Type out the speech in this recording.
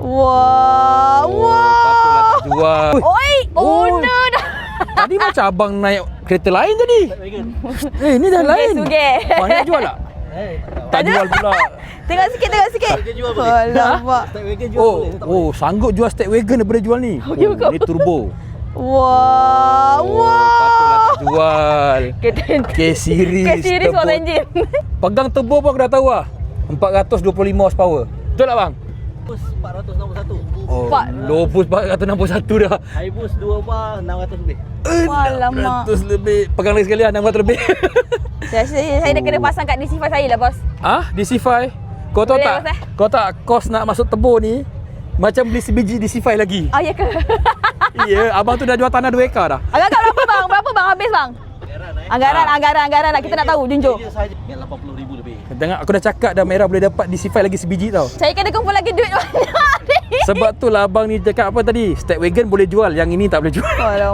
Wah, Patutlah tak jual. Oi, owner dah. Tadi macam abang naik kereta lain tadi. Ni dah lain. Sugih. Banyak jual tak? Tak jual pula. Tengok sikit. Jual boleh. Alamak. Step wagon jual boleh. Tak Oh, sanggup jual step wagon daripada jual ni. Ni turbo. Wah, Patutlah tak jual. K-series. K-series turbo. was engine. Pegang turbo pun aku dah tahu lah. 425 horsepower. Betul tak bang? Bus 461. Oh, Pak. low boost 461 dah. High boost 2 bar 600 lebih. Alamak. 600 lebih. Pegang lagi sekali lah, 600 lebih. Saya dah kena pasang kat DC5 saya lah, bos. DC5. Kau tahu Boleh, tak? bos, Kau tak kos nak masuk tebur ni macam beli sebiji DC5 lagi. Ah, ya ke? Ya, abang tu dah jual tanah 2 ekar dah. Agak-agak berapa bang? Berapa bang habis bang? Anggaran lah. Kita nak tahu, junjung. Dia saja 80,000 lebih. Tengok aku dah cakap dah Merah boleh dapat DC5 lagi sebiji tau. Saya kena kumpul lagi duit banyak ni. Sebab tu lah abang ni cakap apa tadi? Step wagon boleh jual, yang ini tak boleh jual. Alamak.